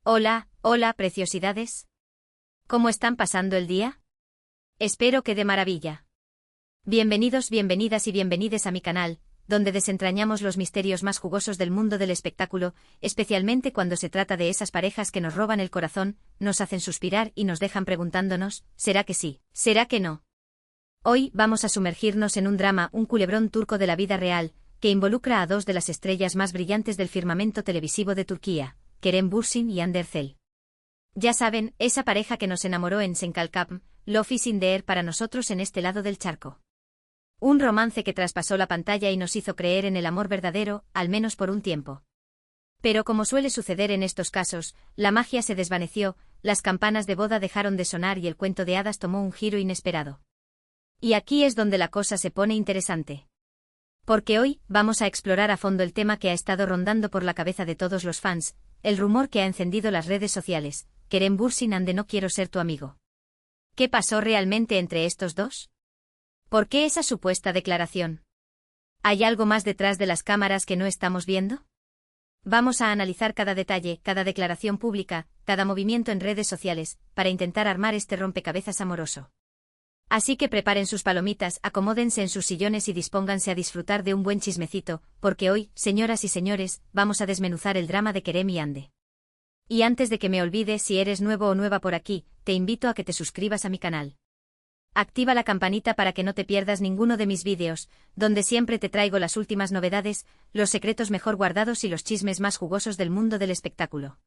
Hola, hola, preciosidades. ¿Cómo están pasando el día? Espero que de maravilla. Bienvenidos, bienvenidas y bienvenides a mi canal, donde desentrañamos los misterios más jugosos del mundo del espectáculo, especialmente cuando se trata de esas parejas que nos roban el corazón, nos hacen suspirar y nos dejan preguntándonos, ¿será que sí? ¿Será que no? Hoy vamos a sumergirnos en un drama, un culebrón turco de la vida real, que involucra a dos de las estrellas más brillantes del firmamento televisivo de Turquía, Kerem Bürsin y Hande Erçel. Ya saben, esa pareja que nos enamoró en Senkalkapm, Love is in the air para nosotros en este lado del charco. Un romance que traspasó la pantalla y nos hizo creer en el amor verdadero, al menos por un tiempo. Pero como suele suceder en estos casos, la magia se desvaneció, las campanas de boda dejaron de sonar y el cuento de hadas tomó un giro inesperado. Y aquí es donde la cosa se pone interesante. Porque hoy vamos a explorar a fondo el tema que ha estado rondando por la cabeza de todos los fans, el rumor que ha encendido las redes sociales, Kerem Bürsin Hande no quiero ser tu amigo. ¿Qué pasó realmente entre estos dos? ¿Por qué esa supuesta declaración? ¿Hay algo más detrás de las cámaras que no estamos viendo? Vamos a analizar cada detalle, cada declaración pública, cada movimiento en redes sociales, para intentar armar este rompecabezas amoroso. Así que preparen sus palomitas, acomódense en sus sillones y dispónganse a disfrutar de un buen chismecito, porque hoy, señoras y señores, vamos a desmenuzar el drama de Kerem y Hande. Y antes de que me olvide, si eres nuevo o nueva por aquí, te invito a que te suscribas a mi canal. Activa la campanita para que no te pierdas ninguno de mis vídeos, donde siempre te traigo las últimas novedades, los secretos mejor guardados y los chismes más jugosos del mundo del espectáculo.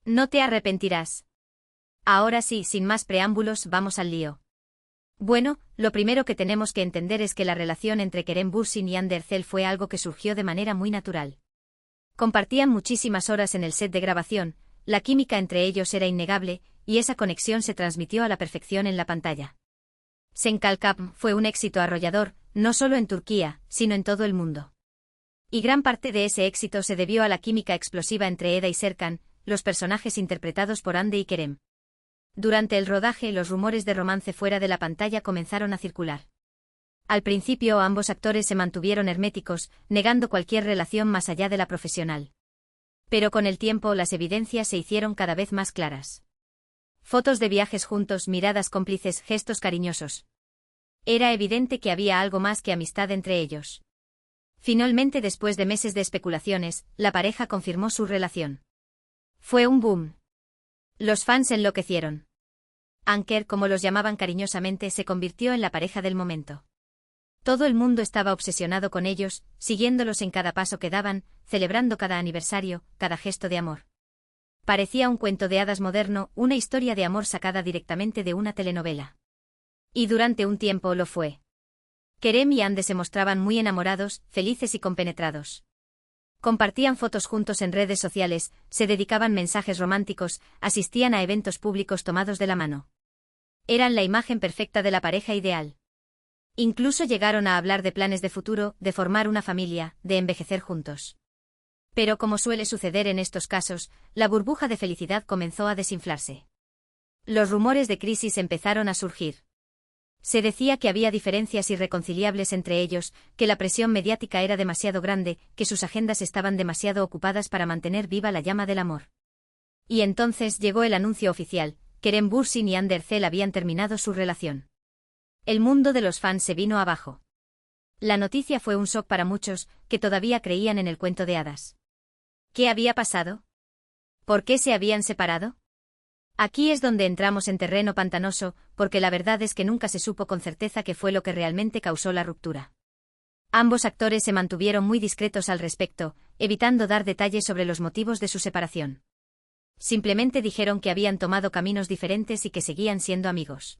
No te arrepentirás. Ahora sí, sin más preámbulos, vamos al lío. Bueno, lo primero que tenemos que entender es que la relación entre Kerem Bürsin y Hande Erçel fue algo que surgió de manera muy natural. Compartían muchísimas horas en el set de grabación, la química entre ellos era innegable, y esa conexión se transmitió a la perfección en la pantalla. Senkalkapm fue un éxito arrollador, no solo en Turquía, sino en todo el mundo. Y gran parte de ese éxito se debió a la química explosiva entre Eda y Serkan, los personajes interpretados por Hande y Kerem. Durante el rodaje, los rumores de romance fuera de la pantalla comenzaron a circular. Al principio, ambos actores se mantuvieron herméticos, negando cualquier relación más allá de la profesional. Pero con el tiempo, las evidencias se hicieron cada vez más claras. Fotos de viajes juntos, miradas cómplices, gestos cariñosos. Era evidente que había algo más que amistad entre ellos. Finalmente, después de meses de especulaciones, la pareja confirmó su relación. Fue un boom. Los fans enloquecieron. Anker, como los llamaban cariñosamente, se convirtió en la pareja del momento. Todo el mundo estaba obsesionado con ellos, siguiéndolos en cada paso que daban, celebrando cada aniversario, cada gesto de amor. Parecía un cuento de hadas moderno, una historia de amor sacada directamente de una telenovela. Y durante un tiempo lo fue. Kerem y Hande se mostraban muy enamorados, felices y compenetrados. Compartían fotos juntos en redes sociales, se dedicaban mensajes románticos, asistían a eventos públicos tomados de la mano. Eran la imagen perfecta de la pareja ideal. Incluso llegaron a hablar de planes de futuro, de formar una familia, de envejecer juntos. Pero como suele suceder en estos casos, la burbuja de felicidad comenzó a desinflarse. Los rumores de crisis empezaron a surgir. Se decía que había diferencias irreconciliables entre ellos, que la presión mediática era demasiado grande, que sus agendas estaban demasiado ocupadas para mantener viva la llama del amor. Y entonces llegó el anuncio oficial: Kerem Bürsin y Hande Erçel habían terminado su relación. El mundo de los fans se vino abajo. La noticia fue un shock para muchos, que todavía creían en el cuento de hadas. ¿Qué había pasado? ¿Por qué se habían separado? Aquí es donde entramos en terreno pantanoso, porque la verdad es que nunca se supo con certeza qué fue lo que realmente causó la ruptura. Ambos actores se mantuvieron muy discretos al respecto, evitando dar detalles sobre los motivos de su separación. Simplemente dijeron que habían tomado caminos diferentes y que seguían siendo amigos.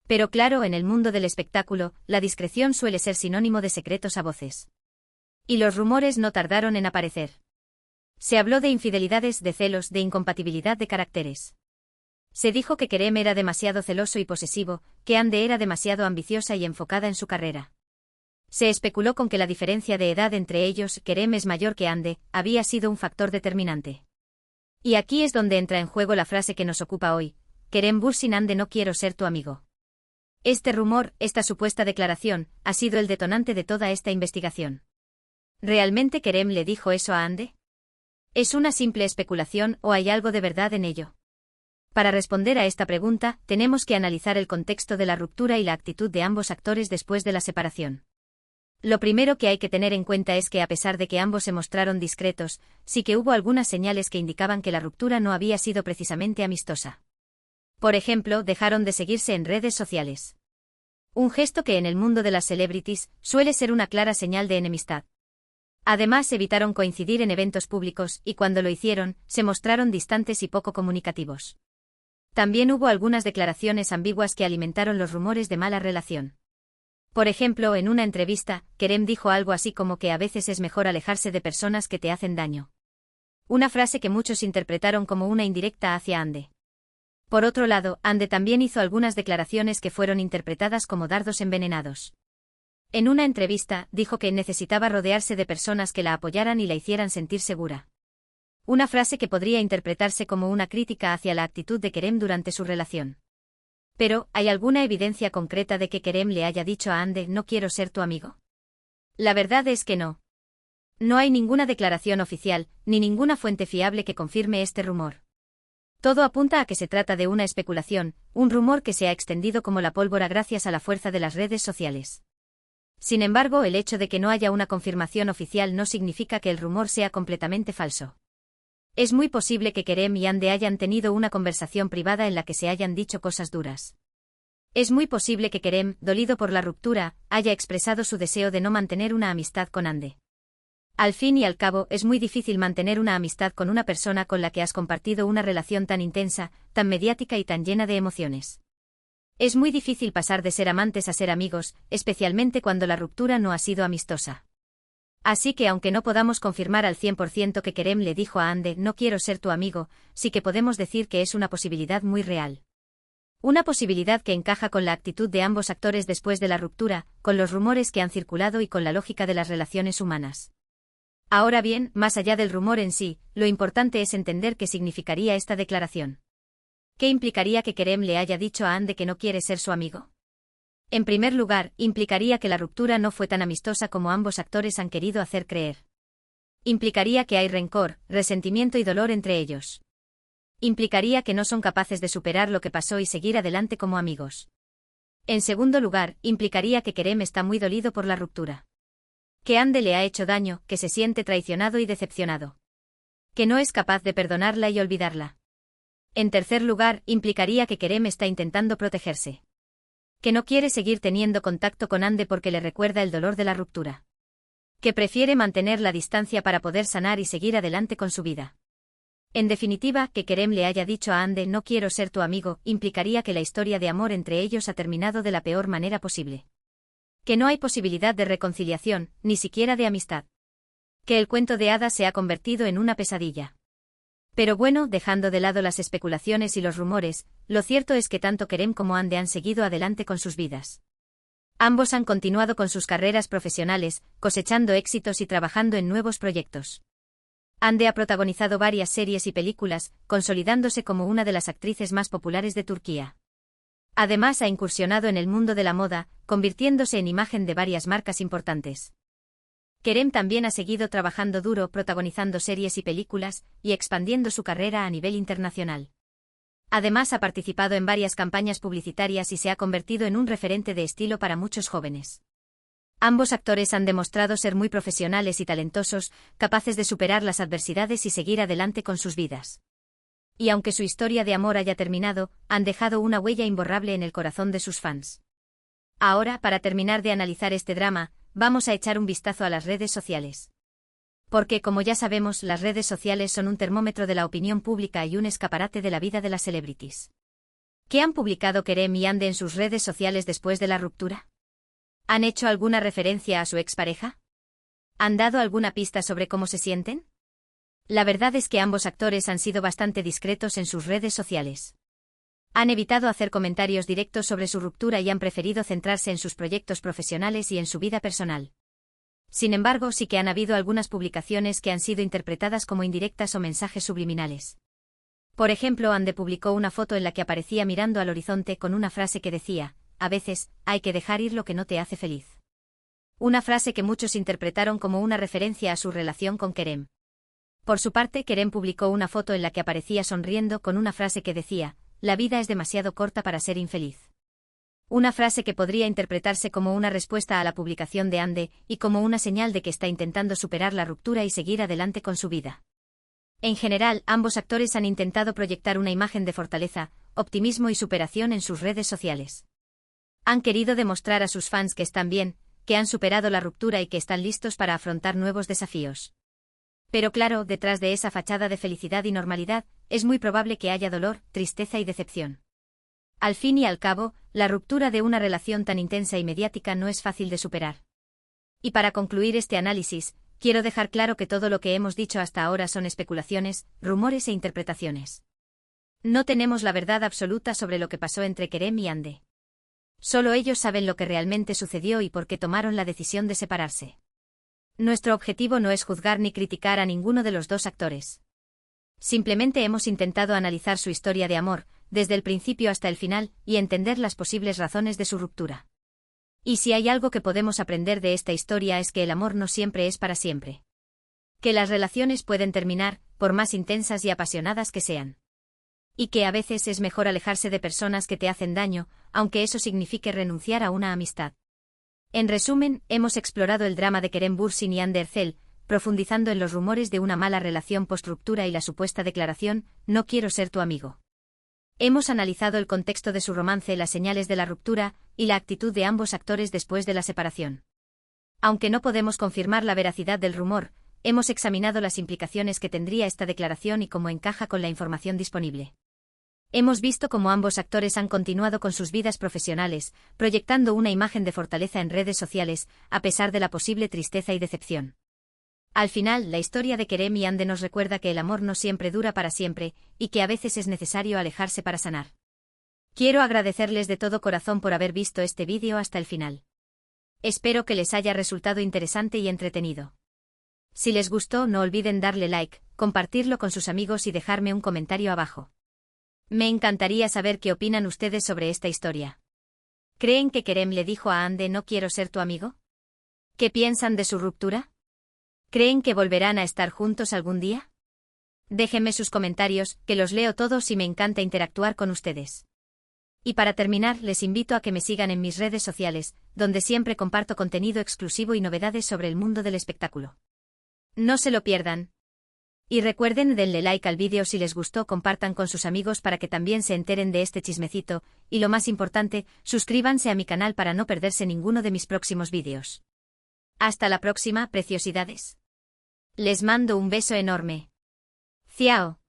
Pero claro, en el mundo del espectáculo, la discreción suele ser sinónimo de secretos a voces. Y los rumores no tardaron en aparecer. Se habló de infidelidades, de celos, de incompatibilidad de caracteres. Se dijo que Kerem era demasiado celoso y posesivo, que Hande era demasiado ambiciosa y enfocada en su carrera. Se especuló con que la diferencia de edad entre ellos, Kerem es mayor que Hande, había sido un factor determinante. Y aquí es donde entra en juego la frase que nos ocupa hoy: Kerem Bürsin Hande no quiero ser tu amigo. Este rumor, esta supuesta declaración, ha sido el detonante de toda esta investigación. ¿Realmente Kerem le dijo eso a Hande? ¿Es una simple especulación o hay algo de verdad en ello? Para responder a esta pregunta, tenemos que analizar el contexto de la ruptura y la actitud de ambos actores después de la separación. Lo primero que hay que tener en cuenta es que a pesar de que ambos se mostraron discretos, sí que hubo algunas señales que indicaban que la ruptura no había sido precisamente amistosa. Por ejemplo, dejaron de seguirse en redes sociales. Un gesto que en el mundo de las celebrities suele ser una clara señal de enemistad. Además, evitaron coincidir en eventos públicos y cuando lo hicieron, se mostraron distantes y poco comunicativos. También hubo algunas declaraciones ambiguas que alimentaron los rumores de mala relación. Por ejemplo, en una entrevista, Kerem dijo algo así como que a veces es mejor alejarse de personas que te hacen daño. Una frase que muchos interpretaron como una indirecta hacia Hande. Por otro lado, Hande también hizo algunas declaraciones que fueron interpretadas como dardos envenenados. En una entrevista, dijo que necesitaba rodearse de personas que la apoyaran y la hicieran sentir segura. Una frase que podría interpretarse como una crítica hacia la actitud de Kerem durante su relación. Pero, ¿hay alguna evidencia concreta de que Kerem le haya dicho a Hande no quiero ser tu amigo? La verdad es que no. No hay ninguna declaración oficial, ni ninguna fuente fiable que confirme este rumor. Todo apunta a que se trata de una especulación, un rumor que se ha extendido como la pólvora gracias a la fuerza de las redes sociales. Sin embargo, el hecho de que no haya una confirmación oficial no significa que el rumor sea completamente falso. Es muy posible que Kerem y Hande hayan tenido una conversación privada en la que se hayan dicho cosas duras. Es muy posible que Kerem, dolido por la ruptura, haya expresado su deseo de no mantener una amistad con Hande. Al fin y al cabo, es muy difícil mantener una amistad con una persona con la que has compartido una relación tan intensa, tan mediática y tan llena de emociones. Es muy difícil pasar de ser amantes a ser amigos, especialmente cuando la ruptura no ha sido amistosa. Así que aunque no podamos confirmar al 100% que Kerem le dijo a Hande no quiero ser tu amigo, sí que podemos decir que es una posibilidad muy real. Una posibilidad que encaja con la actitud de ambos actores después de la ruptura, con los rumores que han circulado y con la lógica de las relaciones humanas. Ahora bien, más allá del rumor en sí, lo importante es entender qué significaría esta declaración. ¿Qué implicaría que Kerem le haya dicho a Hande que no quiere ser su amigo? En primer lugar, implicaría que la ruptura no fue tan amistosa como ambos actores han querido hacer creer. Implicaría que hay rencor, resentimiento y dolor entre ellos. Implicaría que no son capaces de superar lo que pasó y seguir adelante como amigos. En segundo lugar, implicaría que Kerem está muy dolido por la ruptura. Que Hande le ha hecho daño, que se siente traicionado y decepcionado. Que no es capaz de perdonarla y olvidarla. En tercer lugar, implicaría que Kerem está intentando protegerse. Que no quiere seguir teniendo contacto con Hande porque le recuerda el dolor de la ruptura. Que prefiere mantener la distancia para poder sanar y seguir adelante con su vida. En definitiva, que Kerem le haya dicho a Hande no quiero ser tu amigo, implicaría que la historia de amor entre ellos ha terminado de la peor manera posible. Que no hay posibilidad de reconciliación, ni siquiera de amistad. Que el cuento de hadas se ha convertido en una pesadilla. Pero bueno, dejando de lado las especulaciones y los rumores, lo cierto es que tanto Kerem como Hande han seguido adelante con sus vidas. Ambos han continuado con sus carreras profesionales, cosechando éxitos y trabajando en nuevos proyectos. Hande ha protagonizado varias series y películas, consolidándose como una de las actrices más populares de Turquía. Además, ha incursionado en el mundo de la moda, convirtiéndose en imagen de varias marcas importantes. Kerem también ha seguido trabajando duro protagonizando series y películas, y expandiendo su carrera a nivel internacional. Además ha participado en varias campañas publicitarias y se ha convertido en un referente de estilo para muchos jóvenes. Ambos actores han demostrado ser muy profesionales y talentosos, capaces de superar las adversidades y seguir adelante con sus vidas. Y aunque su historia de amor haya terminado, han dejado una huella imborrable en el corazón de sus fans. Ahora, para terminar de analizar este drama, vamos a echar un vistazo a las redes sociales. Porque, como ya sabemos, las redes sociales son un termómetro de la opinión pública y un escaparate de la vida de las celebrities. ¿Qué han publicado Kerem y Hande en sus redes sociales después de la ruptura? ¿Han hecho alguna referencia a su expareja? ¿Han dado alguna pista sobre cómo se sienten? La verdad es que ambos actores han sido bastante discretos en sus redes sociales. Han evitado hacer comentarios directos sobre su ruptura y han preferido centrarse en sus proyectos profesionales y en su vida personal. Sin embargo, sí que han habido algunas publicaciones que han sido interpretadas como indirectas o mensajes subliminales. Por ejemplo, Hande publicó una foto en la que aparecía mirando al horizonte con una frase que decía, a veces, hay que dejar ir lo que no te hace feliz. Una frase que muchos interpretaron como una referencia a su relación con Kerem. Por su parte, Kerem publicó una foto en la que aparecía sonriendo con una frase que decía: "La vida es demasiado corta para ser infeliz". Una frase que podría interpretarse como una respuesta a la publicación de Ande y como una señal de que está intentando superar la ruptura y seguir adelante con su vida. En general, ambos actores han intentado proyectar una imagen de fortaleza, optimismo y superación en sus redes sociales. Han querido demostrar a sus fans que están bien, que han superado la ruptura y que están listos para afrontar nuevos desafíos. Pero claro, detrás de esa fachada de felicidad y normalidad, es muy probable que haya dolor, tristeza y decepción. Al fin y al cabo, la ruptura de una relación tan intensa y mediática no es fácil de superar. Y para concluir este análisis, quiero dejar claro que todo lo que hemos dicho hasta ahora son especulaciones, rumores e interpretaciones. No tenemos la verdad absoluta sobre lo que pasó entre Kerem y Ande. Solo ellos saben lo que realmente sucedió y por qué tomaron la decisión de separarse. Nuestro objetivo no es juzgar ni criticar a ninguno de los dos actores. Simplemente hemos intentado analizar su historia de amor, desde el principio hasta el final, y entender las posibles razones de su ruptura. Y si hay algo que podemos aprender de esta historia es que el amor no siempre es para siempre. Que las relaciones pueden terminar, por más intensas y apasionadas que sean. Y que a veces es mejor alejarse de personas que te hacen daño, aunque eso signifique renunciar a una amistad. En resumen, hemos explorado el drama de Kerem Bürsin y Hande Erçel, profundizando en los rumores de una mala relación post-ruptura y la supuesta declaración: "No quiero ser tu amigo". Hemos analizado el contexto de su romance, las señales de la ruptura, y la actitud de ambos actores después de la separación. Aunque no podemos confirmar la veracidad del rumor, hemos examinado las implicaciones que tendría esta declaración y cómo encaja con la información disponible. Hemos visto cómo ambos actores han continuado con sus vidas profesionales, proyectando una imagen de fortaleza en redes sociales, a pesar de la posible tristeza y decepción. Al final, la historia de Kerem y Hande nos recuerda que el amor no siempre dura para siempre, y que a veces es necesario alejarse para sanar. Quiero agradecerles de todo corazón por haber visto este vídeo hasta el final. Espero que les haya resultado interesante y entretenido. Si les gustó, no olviden darle like, compartirlo con sus amigos y dejarme un comentario abajo. Me encantaría saber qué opinan ustedes sobre esta historia. ¿Creen que Kerem le dijo a Hande "no quiero ser tu amigo"? ¿Qué piensan de su ruptura? ¿Creen que volverán a estar juntos algún día? Déjenme sus comentarios, que los leo todos y me encanta interactuar con ustedes. Y para terminar, les invito a que me sigan en mis redes sociales, donde siempre comparto contenido exclusivo y novedades sobre el mundo del espectáculo. No se lo pierdan. Y recuerden, denle like al vídeo si les gustó, compartan con sus amigos para que también se enteren de este chismecito, y lo más importante, suscríbanse a mi canal para no perderse ninguno de mis próximos vídeos. Hasta la próxima, preciosidades. Les mando un beso enorme. Ciao.